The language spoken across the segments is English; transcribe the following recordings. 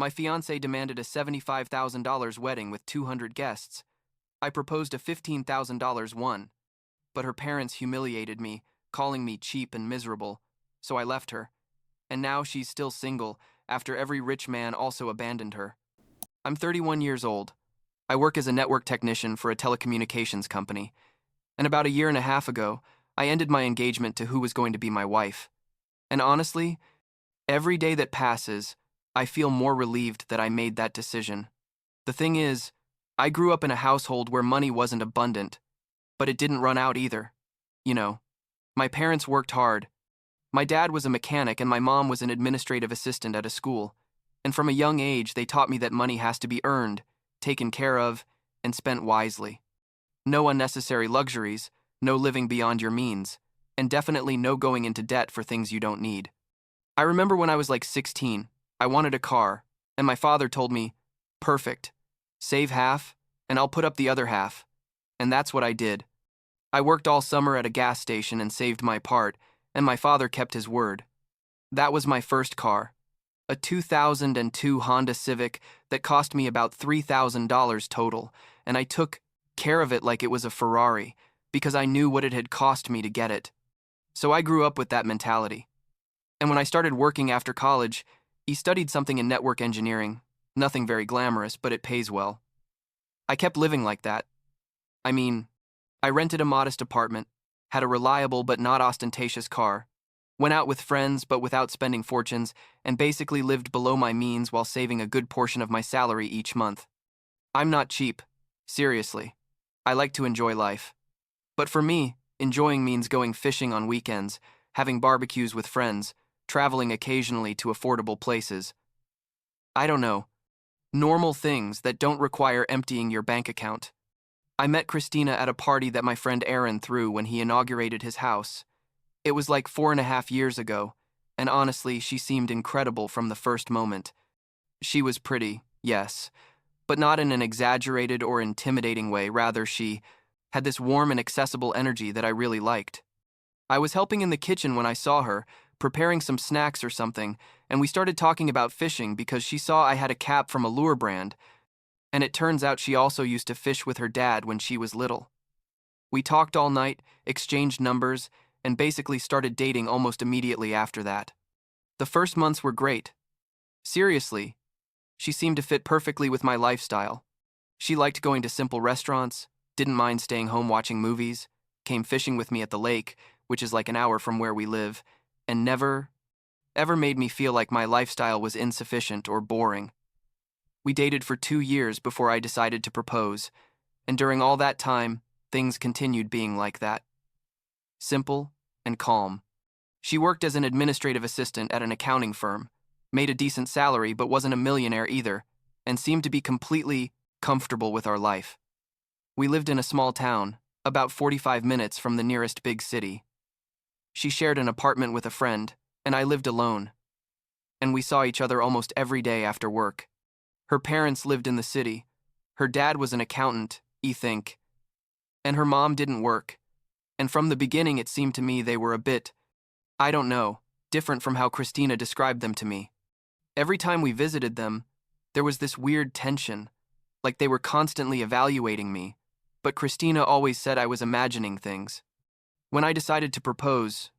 My fiancé demanded a $75,000 wedding with 200 guests. I proposed a $15,000 one, but her parents humiliated me, calling me cheap and miserable, so I left her. And now she's still single after every rich man also abandoned her. I'm 31 years old. I work as a network technician for a telecommunications company, and about a year and a half ago, I ended my engagement to who was going to be my wife. And honestly, every day that passes, I feel more relieved that I made that decision. The thing is, I grew up in a household where money wasn't abundant, but it didn't run out either. You know, my parents worked hard. My dad was a mechanic and my mom was an administrative assistant at a school. And from a young age, they taught me that money has to be earned, taken care of, and spent wisely. No unnecessary luxuries, no living beyond your means, and definitely no going into debt for things you don't need. I remember when I was like 16, I wanted a car, and my father told me, "Perfect. Save half, and I'll put up the other half." And that's what I did. I worked all summer at a gas station and saved my part, and my father kept his word. That was my first car, a 2002 Honda Civic that cost me about $3,000 total, and I took care of it like it was a Ferrari, because I knew what it had cost me to get it. So I grew up with that mentality. And when I started working after college, he studied something in network engineering. Nothing very glamorous, but it pays well. I kept living like that. I mean, I rented a modest apartment, had a reliable but not ostentatious car, went out with friends but without spending fortunes, and basically lived below my means while saving a good portion of my salary each month. I'm not cheap. Seriously. I like to enjoy life. But for me, enjoying means going fishing on weekends, having barbecues with friends, traveling occasionally to affordable places. I don't know. Normal things that don't require emptying your bank account. I met Christina at a party that my friend Aaron threw when he inaugurated his house. It was like 4.5 years ago, and honestly, she seemed incredible from the first moment. She was pretty, yes, but not in an exaggerated or intimidating way. Rather, she had this warm and accessible energy that I really liked. I was helping in the kitchen when I saw her, preparing some snacks or something, and we started talking about fishing because she saw I had a cap from a lure brand, and it turns out she also used to fish with her dad when she was little. We talked all night, exchanged numbers, and basically started dating almost immediately after that. The first months were great. Seriously, she seemed to fit perfectly with my lifestyle. She liked going to simple restaurants, didn't mind staying home watching movies, came fishing with me at the lake, which is like an hour from where we live, and never, ever made me feel like my lifestyle was insufficient or boring. We dated for 2 years before I decided to propose, and during all that time, things continued being like that. Simple and calm. She worked as an administrative assistant at an accounting firm, made a decent salary but wasn't a millionaire either, and seemed to be completely comfortable with our life. We lived in a small town, about 45 minutes from the nearest big city. She shared an apartment with a friend, and I lived alone. And we saw each other almost every day after work. Her parents lived in the city. Her dad was an accountant, I think. And her mom didn't work. And from the beginning it seemed to me they were a bit, I don't know, different from how Christina described them to me. Every time we visited them, there was this weird tension, like they were constantly evaluating me, but Christina always said I was imagining things. When I decided to propose,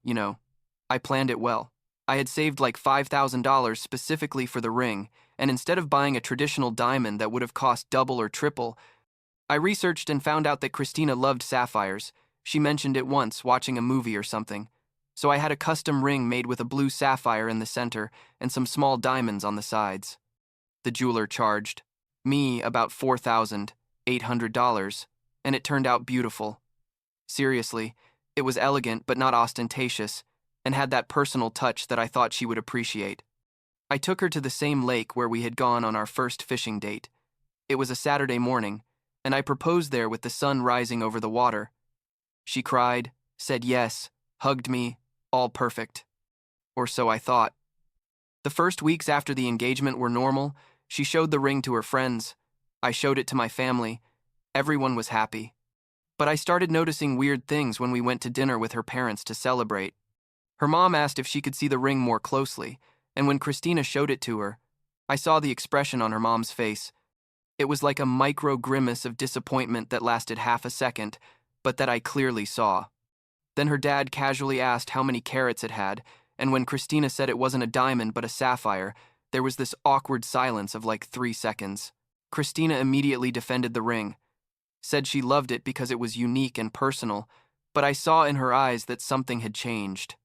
I planned it well. I had saved like $5,000 specifically for the ring, and instead of buying a traditional diamond that would have cost double or triple, I researched and found out that Christina loved sapphires. She mentioned it once watching a movie or something. So I had a custom ring made with a blue sapphire in the center and some small diamonds on the sides. The jeweler charged me about $4,800, and it turned out beautiful. Seriously, it was elegant but not ostentatious, and had that personal touch that I thought she would appreciate. I took her to the same lake where we had gone on our first fishing date. It was a Saturday morning, and I proposed there with the sun rising over the water. She cried, said yes, hugged me, all perfect. Or so I thought. The first weeks after the engagement were normal. She showed the ring to her friends. I showed it to my family. Everyone was happy. But I started noticing weird things when we went to dinner with her parents to celebrate. Her mom asked if she could see the ring more closely, and when Christina showed it to her, I saw the expression on her mom's face. It was like a micro grimace of disappointment that lasted half a second, but that I clearly saw. Then her dad casually asked how many carats it had, and when Christina said it wasn't a diamond but a sapphire, there was this awkward silence of like 3 seconds. Christina immediately defended the ring, said she loved it because it was unique and personal, but I saw in her eyes that something had changed.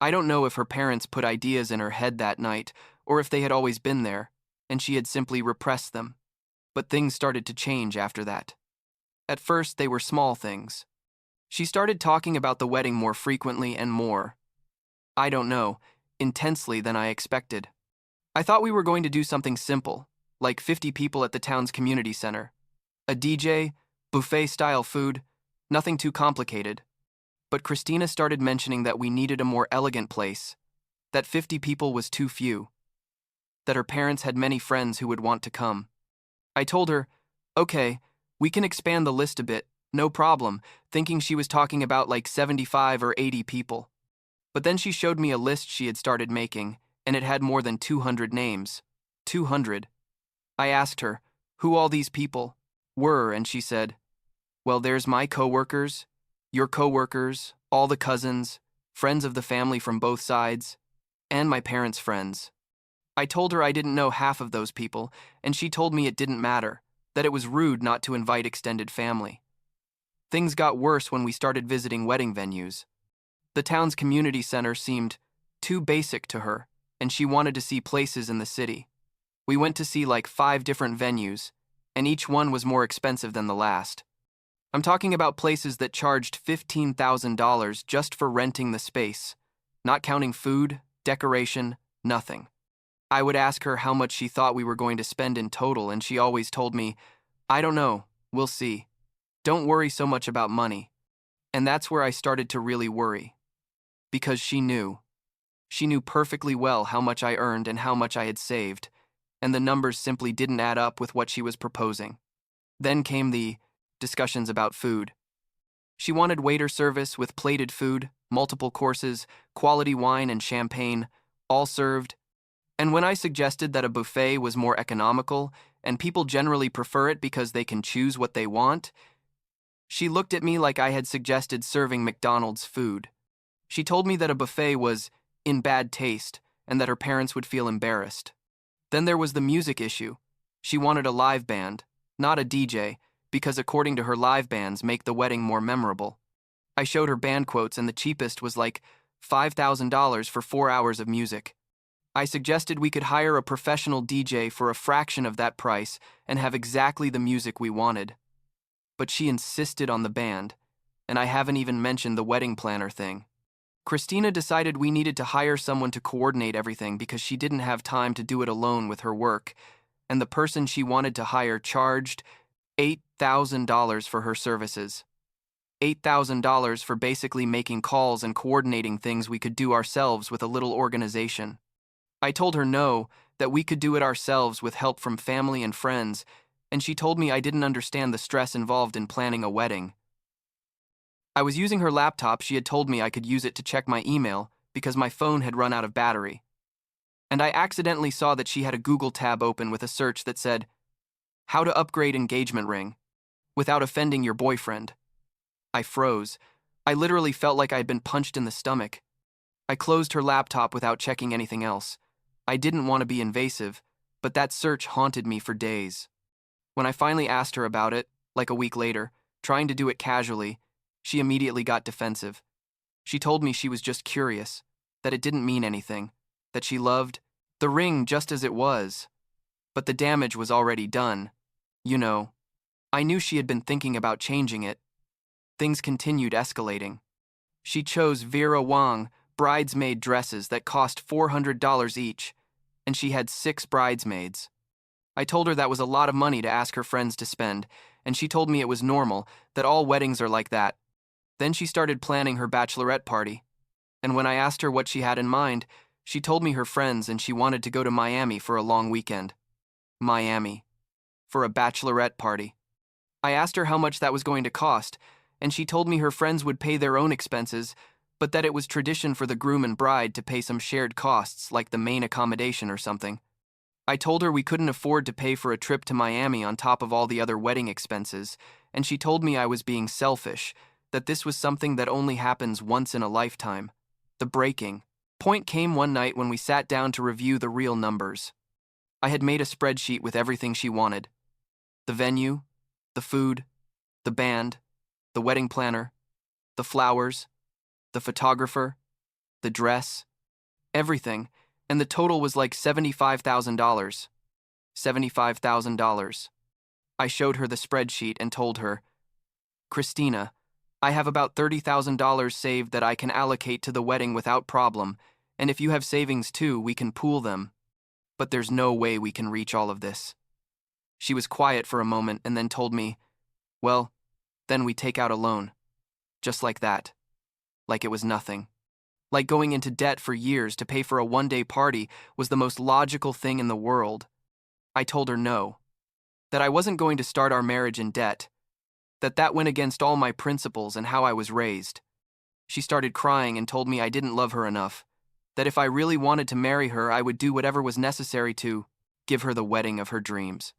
I don't know if her parents put ideas in her head that night, or if they had always been there, and she had simply repressed them. But things started to change after that. At first, they were small things. She started talking about the wedding more frequently and more. I don't know, intensely than I expected. I thought we were going to do something simple, like 50 people at the town's community center. A DJ, buffet-style food, nothing too complicated. But Christina started mentioning that we needed a more elegant place, that 50 people was too few, that her parents had many friends who would want to come. I told her, okay, we can expand the list a bit, no problem, thinking she was talking about like 75 or 80 people. But then she showed me a list she had started making, and it had more than 200 names. 200. I asked her who all these people were, and she said, well, there's my coworkers, your coworkers, all the cousins, friends of the family from both sides, and my parents' friends. I told her I didn't know half of those people, and she told me it didn't matter, that it was rude not to invite extended family. Things got worse when we started visiting wedding venues. The town's community center seemed too basic to her, and she wanted to see places in the city. We went to see like 5 different venues, and each one was more expensive than the last. I'm talking about places that charged $15,000 just for renting the space, not counting food, decoration, nothing. I would ask her how much she thought we were going to spend in total, and she always told me, I don't know, we'll see. Don't worry so much about money. And that's where I started to really worry. Because she knew. She knew perfectly well how much I earned and how much I had saved, and the numbers simply didn't add up with what she was proposing. Then came the discussions about food. She wanted waiter service with plated food, multiple courses, quality wine and champagne, all served. And when I suggested that a buffet was more economical, and people generally prefer it because they can choose what they want, she looked at me like I had suggested serving McDonald's food. She told me that a buffet was in bad taste and that her parents would feel embarrassed. Then there was the music issue. She wanted a live band, not a DJ, because according to her, live bands make the wedding more memorable. I showed her band quotes, and the cheapest was like $5,000 for 4 hours of music. I suggested we could hire a professional DJ for a fraction of that price and have exactly the music we wanted. But she insisted on the band, and I haven't even mentioned the wedding planner thing. Christina decided we needed to hire someone to coordinate everything because she didn't have time to do it alone with her work, and the person she wanted to hire charged $8,000 for her services. $8,000 for basically making calls and coordinating things we could do ourselves with a little organization. I told her no, that we could do it ourselves with help from family and friends, and she told me I didn't understand the stress involved in planning a wedding. I was using her laptop. She had told me I could use it to check my email because my phone had run out of battery. And I accidentally saw that she had a Google tab open with a search that said, "How to upgrade engagement ring without offending your boyfriend." I froze. I literally felt like I had been punched in the stomach. I closed her laptop without checking anything else. I didn't want to be invasive, but that search haunted me for days. When I finally asked her about it, like a week later, trying to do it casually, she immediately got defensive. She told me she was just curious, that it didn't mean anything, that she loved the ring just as it was. But the damage was already done. You know, I knew she had been thinking about changing it. Things continued escalating. She chose Vera Wang bridesmaid dresses that cost $400 each, and she had 6 bridesmaids. I told her that was a lot of money to ask her friends to spend, and she told me it was normal, that all weddings are like that. Then she started planning her bachelorette party, and when I asked her what she had in mind, she told me her friends and she wanted to go to Miami for a long weekend. Miami. For a bachelorette party. I asked her how much that was going to cost, and she told me her friends would pay their own expenses, but that it was tradition for the groom and bride to pay some shared costs like the main accommodation or something. I told her we couldn't afford to pay for a trip to Miami on top of all the other wedding expenses, and she told me I was being selfish, that this was something that only happens once in a lifetime. The breaking point came one night when we sat down to review the real numbers. I had made a spreadsheet with everything she wanted: the venue, the food, the band, the wedding planner, the flowers, the photographer, the dress, everything, and the total was like $75,000. $75,000. I showed her the spreadsheet and told her, Christina, I have about $30,000 saved that I can allocate to the wedding without problem, and if you have savings too, we can pool them. But there's no way we can reach all of this. She was quiet for a moment and then told me, well, then we take out a loan. Just like that. Like it was nothing. Like going into debt for years to pay for a one-day party was the most logical thing in the world. I told her no. That I wasn't going to start our marriage in debt. That went against all my principles and how I was raised. She started crying and told me I didn't love her enough. That if I really wanted to marry her, I would do whatever was necessary to give her the wedding of her dreams.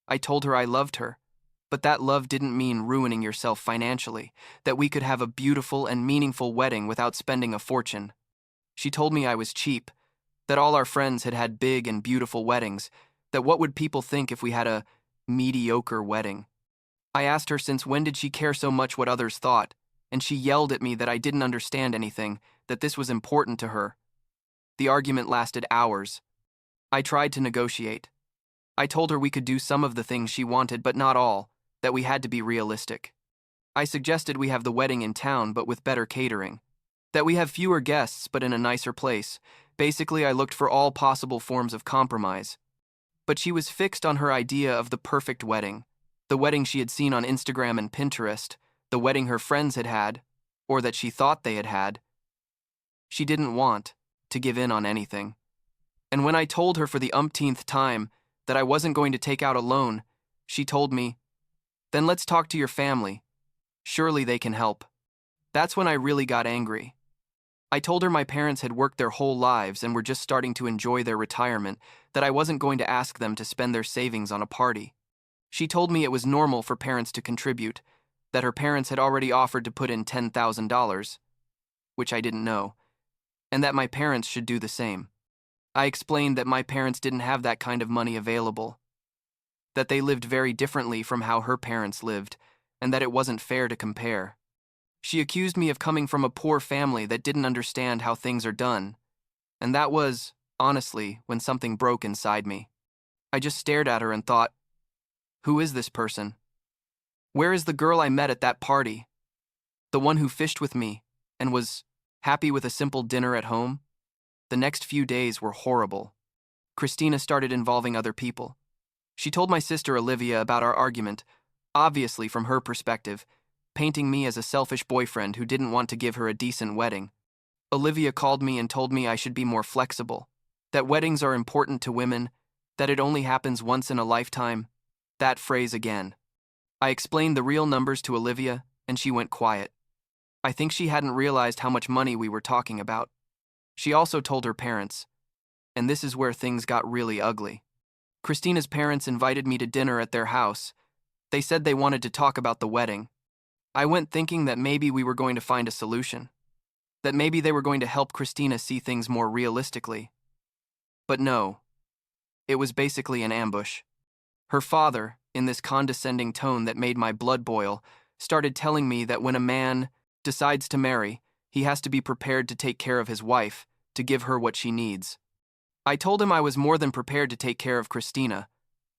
I told her I loved her, but that love didn't mean ruining yourself financially, that we could have a beautiful and meaningful wedding without spending a fortune. She told me I was cheap, that all our friends had had big and beautiful weddings, that what would people think if we had a mediocre wedding? I asked her since when did she care so much what others thought, and she yelled at me that I didn't understand anything, that this was important to her. The argument lasted hours. I tried to negotiate. I told her we could do some of the things she wanted, but not all, that we had to be realistic. I suggested we have the wedding in town, but with better catering. That we have fewer guests, but in a nicer place. Basically, I looked for all possible forms of compromise. But she was fixed on her idea of the perfect wedding. The wedding she had seen on Instagram and Pinterest, the wedding her friends had had, or that she thought they had had. She didn't want to give in on anything. And when I told her for the umpteenth time that I wasn't going to take out a loan, she told me, then let's talk to your family. Surely they can help. That's when I really got angry. I told her my parents had worked their whole lives and were just starting to enjoy their retirement, that I wasn't going to ask them to spend their savings on a party. She told me it was normal for parents to contribute, that her parents had already offered to put in $10,000, which I didn't know, and that my parents should do the same. I explained that my parents didn't have that kind of money available, that they lived very differently from how her parents lived, and that it wasn't fair to compare. She accused me of coming from a poor family that didn't understand how things are done, and that was, honestly, when something broke inside me. I just stared at her and thought, who is this person? Where is the girl I met at that party? The one who fished with me and was happy with a simple dinner at home? The next few days were horrible. Christina started involving other people. She told my sister Olivia about our argument, obviously from her perspective, painting me as a selfish boyfriend who didn't want to give her a decent wedding. Olivia called me and told me I should be more flexible, that weddings are important to women, that it only happens once in a lifetime. That phrase again. I explained the real numbers to Olivia, and she went quiet. I think she hadn't realized how much money we were talking about. She also told her parents, and this is where things got really ugly. Christina's parents invited me to dinner at their house. They said they wanted to talk about the wedding. I went thinking that maybe we were going to find a solution, that maybe they were going to help Christina see things more realistically. But no, it was basically an ambush. Her father, in this condescending tone that made my blood boil, started telling me that when a man decides to marry, he has to be prepared to take care of his wife, to give her what she needs. I told him I was more than prepared to take care of Christina,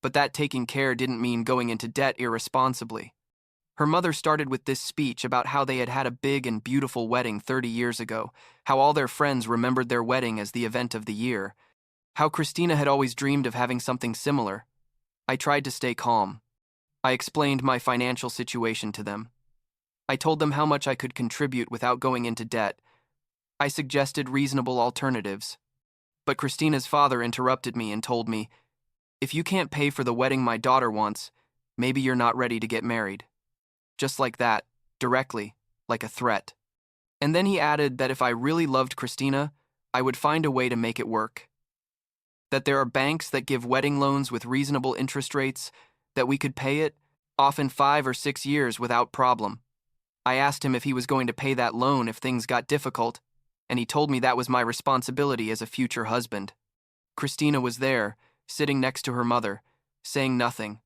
but that taking care didn't mean going into debt irresponsibly. Her mother started with this speech about how they had had a big and beautiful wedding 30 years ago, how all their friends remembered their wedding as the event of the year, how Christina had always dreamed of having something similar. I tried to stay calm. I explained my financial situation to them. I told them how much I could contribute without going into debt. I suggested reasonable alternatives. But Christina's father interrupted me and told me, if you can't pay for the wedding my daughter wants, maybe you're not ready to get married. Just like that, directly, like a threat. And then he added that if I really loved Christina, I would find a way to make it work. that there are banks that give wedding loans with reasonable interest rates, that we could pay it, often 5 or 6 years without problem. I asked him if he was going to pay that loan if things got difficult, and he told me that was my responsibility as a future husband. Christina was there, sitting next to her mother, saying nothing,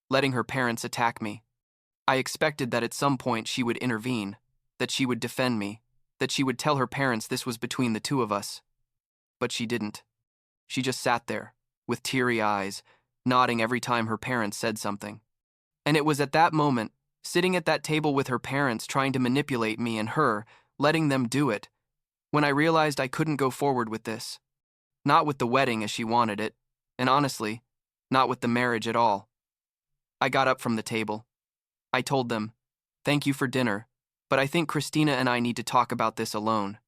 letting her parents attack me. I expected that at some point she would intervene, that she would defend me, that she would tell her parents this was between the two of us. But she didn't. She just sat there, with teary eyes, nodding every time her parents said something. And it was at that moment, sitting at that table with her parents trying to manipulate me and her, letting them do it, when I realized I couldn't go forward with this. Not with the wedding as she wanted it, and honestly, not with the marriage at all. I got up from the table. I told them, "Thank you for dinner, but I think Christina and I need to talk about this alone."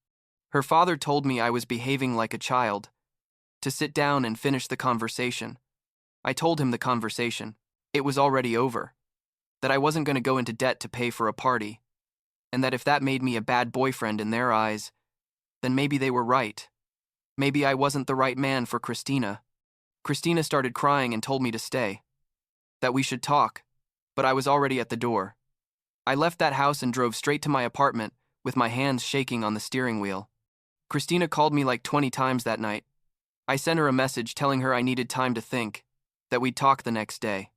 Her father told me I was behaving like a child, to sit down and finish the conversation. I told him the conversation. It was already over. That I wasn't going to go into debt to pay for a party, and that if that made me a bad boyfriend in their eyes, then maybe they were right. Maybe I wasn't the right man for Christina. Christina started crying and told me to stay, that we should talk, but I was already at the door. I left that house and drove straight to my apartment, with my hands shaking on the steering wheel. Christina called me like 20 times that night. I sent her a message telling her I needed time to think, that we'd talk the next day.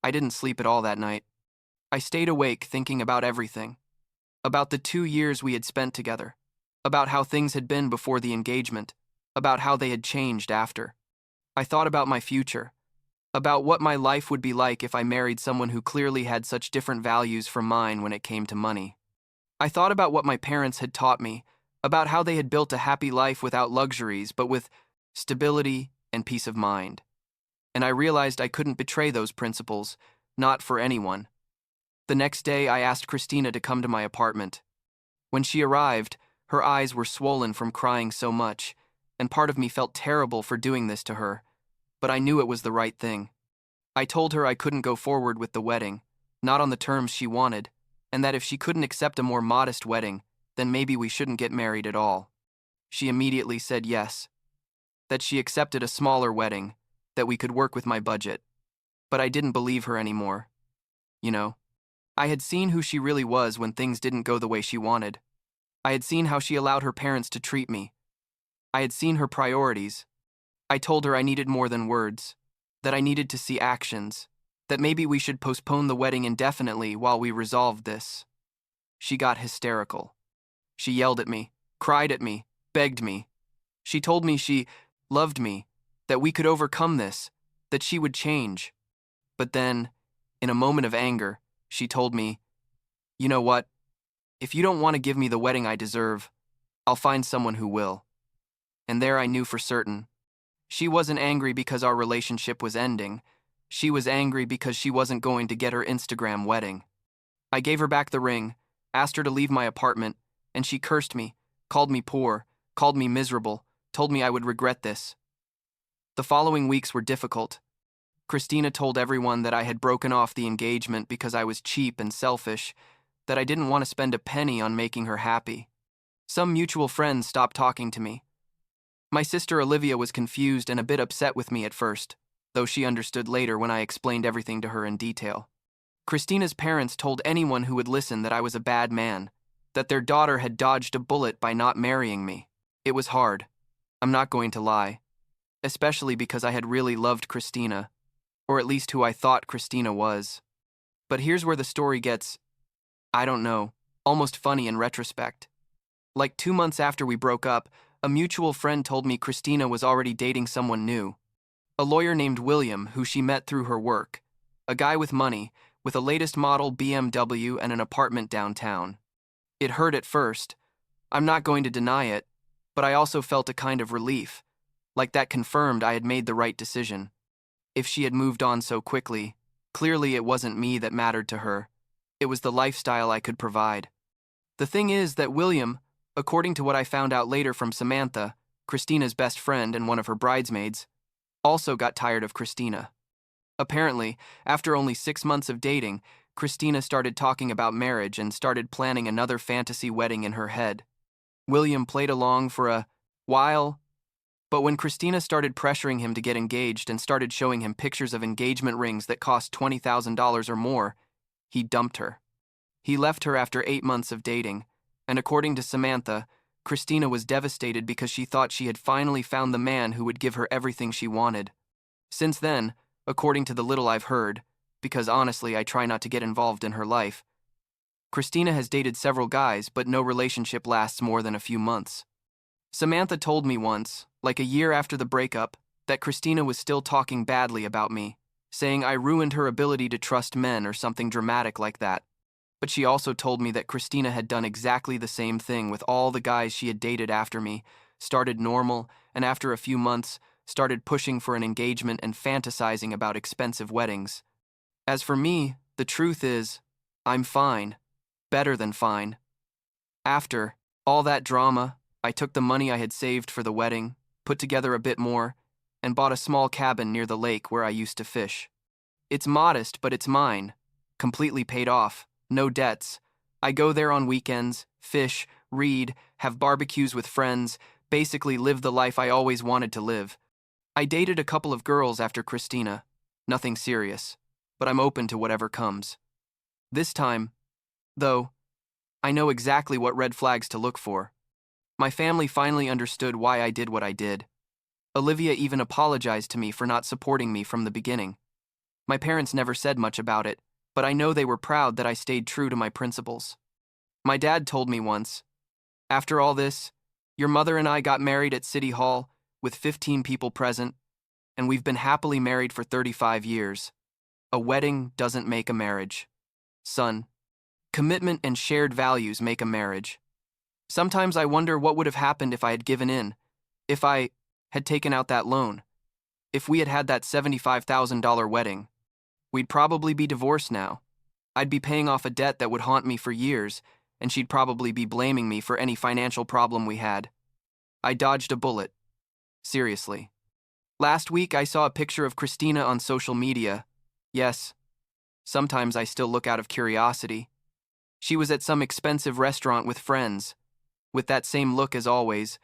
I didn't sleep at all that night. I stayed awake thinking about everything. About the 2 years we had spent together. About how things had been before the engagement. About how they had changed after. I thought about my future. About what my life would be like if I married someone who clearly had such different values from mine when it came to money. I thought about what my parents had taught me, about how they had built a happy life without luxuries, but with stability and peace of mind. And I realized I couldn't betray those principles, not for anyone. The next day, I asked Christina to come to my apartment. When she arrived, her eyes were swollen from crying so much, and part of me felt terrible for doing this to her, but I knew it was the right thing. I told her I couldn't go forward with the wedding, not on the terms she wanted, and that if she couldn't accept a more modest wedding, then maybe we shouldn't get married at all. She immediately said yes, that she accepted a smaller wedding, that we could work with my budget. But I didn't believe her anymore. You know, I had seen who she really was when things didn't go the way she wanted. I had seen how she allowed her parents to treat me. I had seen her priorities. I told her I needed more than words, that I needed to see actions, that maybe we should postpone the wedding indefinitely while we resolved this. She got hysterical. She yelled at me, cried at me, begged me. She told me she loved me, that we could overcome this, that she would change. But then, in a moment of anger, she told me, "You know what? If you don't want to give me the wedding I deserve, I'll find someone who will." And there I knew for certain. She wasn't angry because our relationship was ending. She was angry because she wasn't going to get her Instagram wedding. I gave her back the ring, asked her to leave my apartment, and she cursed me, called me poor, called me miserable, told me I would regret this. The following weeks were difficult. Christina told everyone that I had broken off the engagement because I was cheap and selfish, that I didn't want to spend a penny on making her happy. Some mutual friends stopped talking to me. My sister Olivia was confused and a bit upset with me at first, though she understood later when I explained everything to her in detail. Christina's parents told anyone who would listen that I was a bad man, that their daughter had dodged a bullet by not marrying me. It was hard. I'm not going to lie. Especially because I had really loved Christina, or at least who I thought Christina was. But here's where the story gets, I don't know, almost funny in retrospect. Like 2 months after we broke up, a mutual friend told me Christina was already dating someone new. A lawyer named William, who she met through her work. A guy with money, with a latest model BMW and an apartment downtown. It hurt at first. I'm not going to deny it, but I also felt a kind of relief, like that confirmed I had made the right decision. If she had moved on so quickly, clearly it wasn't me that mattered to her. It was the lifestyle I could provide. The thing is that William, according to what I found out later from Samantha, Christina's best friend and one of her bridesmaids, also got tired of Christina. Apparently, after only 6 months of dating, Christina started talking about marriage and started planning another fantasy wedding in her head. William played along for a while, But when Christina started pressuring him to get engaged and started showing him pictures of engagement rings that cost $20,000 or more, he dumped her. He left her after 8 months of dating, and according to Samantha, Christina was devastated because she thought she had finally found the man who would give her everything she wanted. Since then, according to the little I've heard, because honestly I try not to get involved in her life, Christina has dated several guys, but no relationship lasts more than a few months. Samantha told me once, like a year after the breakup, that Christina was still talking badly about me, saying I ruined her ability to trust men or something dramatic like that. But she also told me that Christina had done exactly the same thing with all the guys she had dated after me, started normal, and after a few months, started pushing for an engagement and fantasizing about expensive weddings. As for me, the truth is, I'm fine. Better than fine. After all that drama, I took the money I had saved for the wedding, put together a bit more, and bought a small cabin near the lake where I used to fish. It's modest, but it's mine. Completely paid off. No debts. I go there on weekends, fish, read, have barbecues with friends, basically live the life I always wanted to live. I dated a couple of girls after Christina. Nothing serious, but I'm open to whatever comes. This time, though, I know exactly what red flags to look for. My family finally understood why I did what I did. Olivia even apologized to me for not supporting me from the beginning. My parents never said much about it, but I know they were proud that I stayed true to my principles. My dad told me once, after all this, your mother and I got married at City Hall with 15 people present, and we've been happily married for 35 years. A wedding doesn't make a marriage. Son, commitment and shared values make a marriage. Sometimes I wonder what would have happened if I had given in, if I had taken out that loan, if we had had that $75,000 wedding. We'd probably be divorced now. I'd be paying off a debt that would haunt me for years, and she'd probably be blaming me for any financial problem we had. I dodged a bullet. Seriously. Last week I saw a picture of Christina on social media. Yes, sometimes I still look out of curiosity. She was at some expensive restaurant with friends, with that same look as always,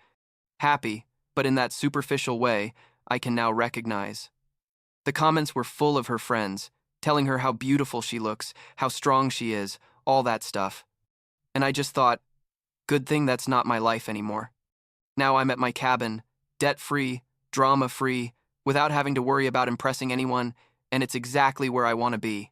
happy, but in that superficial way I can now recognize. The comments were full of her friends, telling her how beautiful she looks, how strong she is, all that stuff. And I just thought, good thing that's not my life anymore. Now I'm at my cabin, debt-free, drama-free, without having to worry about impressing anyone, and it's exactly where I want to be.